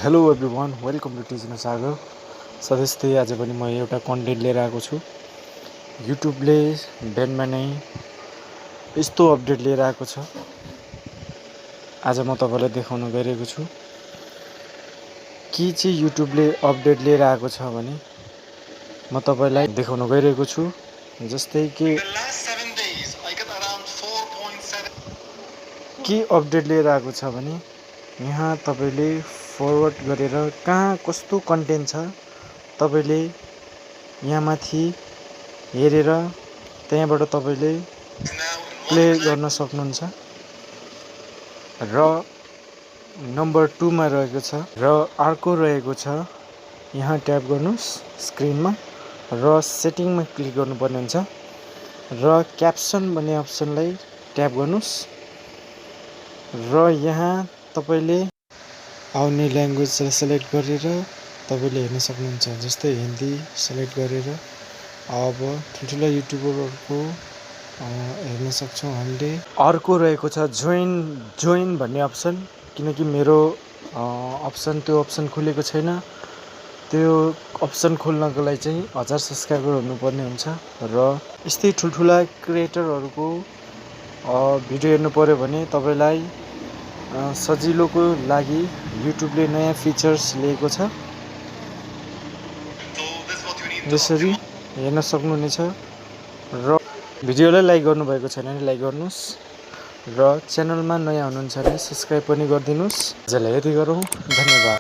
Hello everyone, welcome to teaching Sagar. सधैँ आज पनि म एउटा कन्टेन्ट लिएर आएको छु। युट्युबले बिहानमा नै यस्तो अपडेट लिएर आएको छ। आज म तपाईलाई देखाउन गइरहेको छु के चाहिँ युट्युबले अपडेट लिएर आएको छ भने म तपाईलाई देखाउन गइरहेको छु। जस्तै कि के अपडेट लिएर आएको छ भने यहाँ तपाईले फरवर्ड गरेर कहाँ कस्तो कन्टेन्ट छ तपाईले यहाँ माथि हेरेर त्यहाँबाट तपाईले प्ले गर्न सक्नुहुन्छ। र नम्बर 2 मा रहेको छ र अर्को रहेको छ। यहाँ ट्याप गर्नुस् स्क्रिनमा र सेटिङमा क्लिक गर्नुपर्ने हुन्छ र क्याप्सन भन्ने अप्सनलाई ट्याप गर्नुस् र यहाँ तपाईले आउने ल्याङ्ग्वेजलाई सेलेक्ट गरेर तपाईले हेर्न सक्नुहुन्छ। जस्तै हिन्दी सेलेक्ट गरेर अब ठुल्ठुला युट्युबरहरुको हेर्न सक्छौं हामीले। अर्को रहेको छ जोइन भन्ने अप्सन, किनकि मेरो त्यो अप्सन खुलेको छैन। त्यो अप्सन खोल्नको लागि चाहिँ 1000 सब्स्क्राइबर हुनुपर्ने हुन्छ र यस्तै ठुल्ठुला क्रिएटरहरुको भिडियो हेर्नु पर्यो भने तपाईलाई सजिलोको लागि युट्युबले नयाँ फिचर्स ल्याएको छ। यसरी हेर्न सक्नुहुनेछ र भिडियोलाई लाइक गर्नुभएको छैन भने लाइक गर्नुस् र च्यानलमा नयाँ हुनुहुन्छ भने सब्स्क्राइब पनि गरिदिनुस्। आजलाई यति गरौँ, धन्यवाद।